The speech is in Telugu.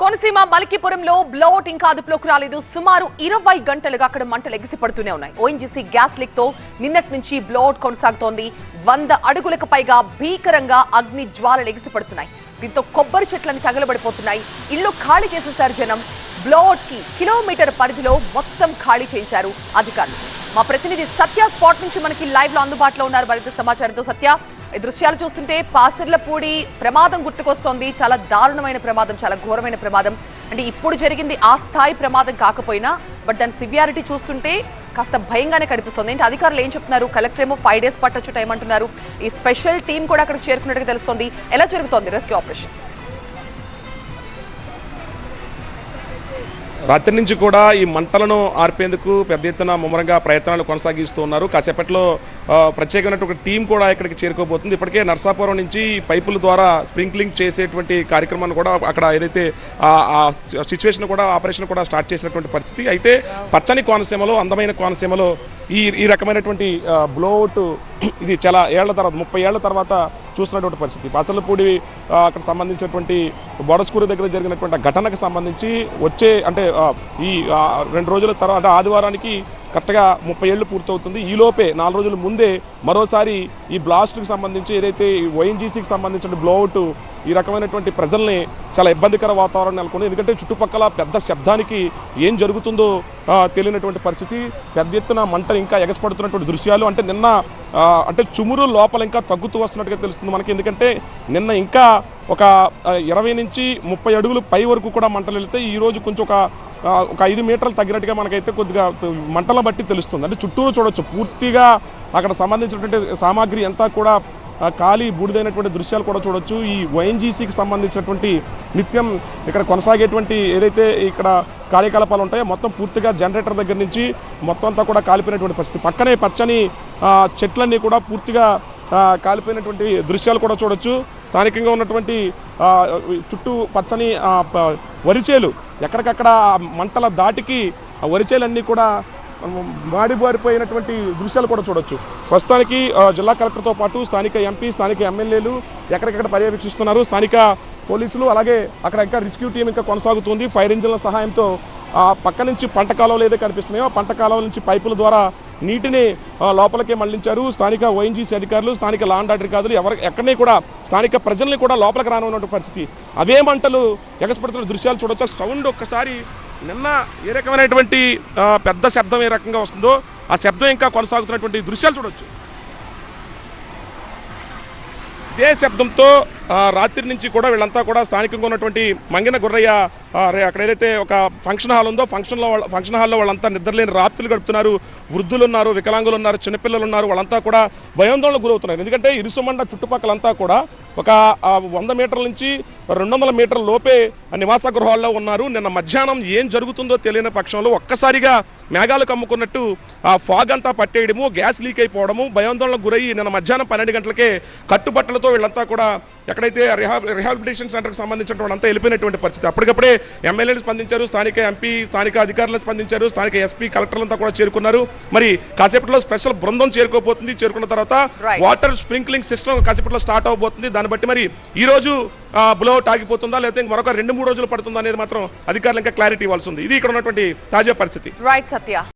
కోనసీమ మలికిపురంలో బ్లౌట్ ఇంకా అదుపులోకి రాలేదు. సుమారు 20 గంటలుగా అక్కడ మంటలు ఎగిసిపడుతూనే ఉన్నాయి. ఓఎన్జీసీ గ్యాస్ లీక్ తో నిన్నటి నుంచి బ్లౌట్ కొనసాగుతోంది. 100 అడుగులకు పైగా భీకరంగా అగ్ని జ్వాలలు ఎగిసిపడుతున్నాయి. దీంతో కొబ్బరి చెట్లను తగలబడిపోతున్నాయి. ఇళ్లు ఖాళీ చేసేశారు జనం. బ్లౌట్ కి కిలోమీటర్ పరిధిలో మొత్తం ఖాళీ చేయించారు అధికారులు. మా ప్రతినిధి సత్య స్పాట్ నుంచి మనకి లైవ్ లో అందుబాటులో ఉన్నారు మరింత సమాచారంతో. సత్య, ఈ దృశ్యాలు చూస్తుంటే పాసర్లపూడి ప్రమాదం గుర్తుకొస్తోంది. చాలా దారుణమైన ప్రమాదం, చాలా ఘోరమైన ప్రమాదం. అంటే ఇప్పుడు జరిగింది ఆ స్థాయి ప్రమాదం కాకపోయినా బట్ దాని సివియారిటీ చూస్తుంటే కాస్త భయంగానే కనిపిస్తుంది. ఏంటి అధికారులు ఏం చెప్తున్నారు? కలెక్టర్ ఏమో 5 days పట్టొచ్చు టైం అంటున్నారు. ఈ స్పెషల్ టీం కూడా అక్కడికి చేరుకున్నట్టుగా తెలుస్తోంది. ఎలా జరుగుతోంది రెస్క్యూ ఆపరేషన్? రాత్రి నుంచి కూడా ఈ మంటలను ఆర్పేందుకు పెద్ద ఎత్తున ముమ్మరంగా ప్రయత్నాలు కొనసాగిస్తూ ఉన్నారు. కాసేపట్లో ప్రత్యేకమైనటువంటి ఒక టీం కూడా ఇక్కడికి చేరుకోబోతుంది. ఇప్పటికే నర్సాపురం నుంచి పైపుల ద్వారా స్ప్రింక్లింగ్ చేసేటువంటి కార్యక్రమాన్ని కూడా అక్కడ ఏదైతే సిచ్యువేషన్ కూడా ఆపరేషన్ కూడా స్టార్ట్ చేసినటువంటి పరిస్థితి. అయితే పచ్చని కోనసీమలో, అందమైన కోనసీమలో ఈ రకమైనటువంటి బ్లోఅవుట్ ఇది చాలా ఏళ్ల తర్వాత, 30 ఏళ్ల తర్వాత చూసినటువంటి పరిస్థితి. పాసర్లపూడి అక్కడ సంబంధించినటువంటి బొడస్కూరు దగ్గర జరిగినటువంటి ఘటనకు సంబంధించి వచ్చే అంటే ఈ 2 రోజుల తర్వాత ఆదివారానికి కరెక్ట్గా 30 ఏళ్ళు పూర్తవుతుంది. ఈలోపే 4 రోజుల ముందే మరోసారి ఈ బ్లాస్ట్కి సంబంధించి ఏదైతే ఓఎన్జీసీకి సంబంధించిన బ్లోఅవుట్ ఈ రకమైనటువంటి ప్రజల్ని చాలా ఇబ్బందికర వాతావరణం నెలకొంది. ఎందుకంటే చుట్టుపక్కల పెద్ద శబ్దానికి ఏం జరుగుతుందో తెలియనటువంటి పరిస్థితి. పెద్ద ఎత్తున మంటలు ఇంకా ఎగసిపడుతున్నటువంటి దృశ్యాలు. అంటే నిన్న అంటే చుమురు లోపల ఇంకా తగ్గుతూ వస్తున్నట్టుగా తెలుస్తుంది మనకి. ఎందుకంటే నిన్న ఇంకా ఒక 20 నుంచి 30 అడుగులు పై వరకు కూడా మంటలు వెళితే ఈరోజు కొంచెం ఒక 5 మీటర్లు తగ్గినట్టుగా మనకైతే కొద్దిగా మంటలను బట్టి తెలుస్తుంది. అంటే చుట్టూరు చూడొచ్చు, పూర్తిగా అక్కడ సంబంధించినటువంటి సామాగ్రి అంతా కూడా ఖాళీ బూడిదైనటువంటి దృశ్యాలు కూడా చూడొచ్చు. ఈ ఓఎన్జీసీకి సంబంధించినటువంటి నిత్యం ఇక్కడ కొనసాగేటువంటి ఏదైతే ఇక్కడ కార్యకలాపాలు ఉంటాయో మొత్తం పూర్తిగా జనరేటర్ దగ్గర నుంచి మొత్తం అంతా కూడా కాలిపోయినటువంటి పరిస్థితి. పక్కనే పచ్చని చెట్లన్నీ కూడా పూర్తిగా కాలిపోయినటువంటి దృశ్యాలు కూడా చూడొచ్చు. స్థానికంగా ఉన్నటువంటి చుట్టూ పచ్చని వరిచేలు, ఎక్కడికక్కడ మంటల దాటికి వరిచేలన్నీ కూడా మాడిబారిపోయినటువంటి దృశ్యాలు కూడా చూడొచ్చు. ప్రస్తుతానికి జిల్లా కలెక్టర్తో పాటు స్థానిక ఎంపీ, స్థానిక ఎమ్మెల్యేలు ఎక్కడికెక్కడ పర్యవేక్షిస్తున్నారు. స్థానిక పోలీసులు, అలాగే అక్కడ ఇంకా రెస్క్యూ టీం ఇంకా కొనసాగుతుంది. ఫైర్ ఇంజిన్ల సహాయంతో పక్క నుంచి పంట కాలువలు ఏదైతే కనిపిస్తున్నాయో పంట కాలువల నుంచి పైపుల ద్వారా నీటిని లోపలికే మళ్లించారు స్థానిక ఓఎన్జీసీ అధికారులు, స్థానిక లా అండ్ ఆర్డర్ అధికారులు. ఎక్కడనే కూడా స్థానిక ప్రజల్ని కూడా లోపలికి రానున్నటువంటి పరిస్థితి. అవే మంటలు ఎగసిపడుతున్న దృశ్యాలు చూడొచ్చు. సౌండ్ ఒక్కసారి నిన్న ఏ రకమైనటువంటి పెద్ద శబ్దం ఏ రకంగా వస్తుందో ఆ శబ్దం ఇంకా కొనసాగుతున్నటువంటి దృశ్యాలు చూడొచ్చు. ఇదే శబ్దంతో రాత్రి నుంచి కూడా వీళ్ళంతా కూడా స్థానికంగా ఉన్నటువంటి మంగిన గుర్రయ్య అక్కడ ఏదైతే ఒక ఫంక్షన్ హాల్ ఉందో ఫంక్షన్ హాల్లో వాళ్ళంతా నిద్రలేని రాత్రులు గడుపుతున్నారు. వృద్ధులు ఉన్నారు, వికలాంగులు ఉన్నారు, చిన్నపిల్లలు ఉన్నారు. వాళ్ళంతా కూడా భయాందోళనకు గురవుతున్నారు. ఎందుకంటే ఇరుసుమండ చుట్టుపక్కలంతా కూడా ఒక 100 మీటర్ల నుంచి 200 మీటర్ల లోపే నివాస గృహాల్లో ఉన్నారు. నిన్న మధ్యాహ్నం ఏం జరుగుతుందో తెలియని పక్షంలో ఒక్కసారిగా మేఘాలు కమ్ముకున్నట్టు ఆ ఫాగ్ అంతా పట్టేయడము, గ్యాస్ లీక్ అయిపోవడము, భయాందోళనకు గురయ్యి నిన్న మధ్యాహ్నం 12 గంటలకే కట్టుబట్టలతో వీళ్ళంతా కూడా ఎక్కడైతే రిహాబిలిటేషన్ సెంటర్కి సంబంధించిన వాళ్ళంతా వెళ్ళిపోయినటువంటి పరిస్థితి. అప్పటికప్పుడే ఎమ్మెల్యేలు స్పందించారు, స్థానిక ఎంపీ, స్థానిక అధికారులు స్పందించారు, స్థానిక ఎస్పీ, కలెక్టర్లంతా కూడా చేరుకున్నారు. మరి కాసేపట్లో స్పెషల్ బృందం చేరుకోబోతుంది. చేరుకున్న తర్వాత వాటర్ స్ప్రింక్లింగ్ సిస్టమ్ కాసేపట్లో స్టార్ట్ అవబోతుంది. దాన్ని బట్టి మరి ఈ రోజు బ్లోఅవుట్ ఆగిపోతుందా లేకపోతే మరొక 2-3 రోజులు పడుతుందా అనేది మాత్రం అధికారులు ఇంకా క్లారిటీ ఇవ్వాల్సి ఉంది. ఇది ఇక్కడ ఉన్నటువంటి తాజా పరిస్థితి. రైట్ సత్య.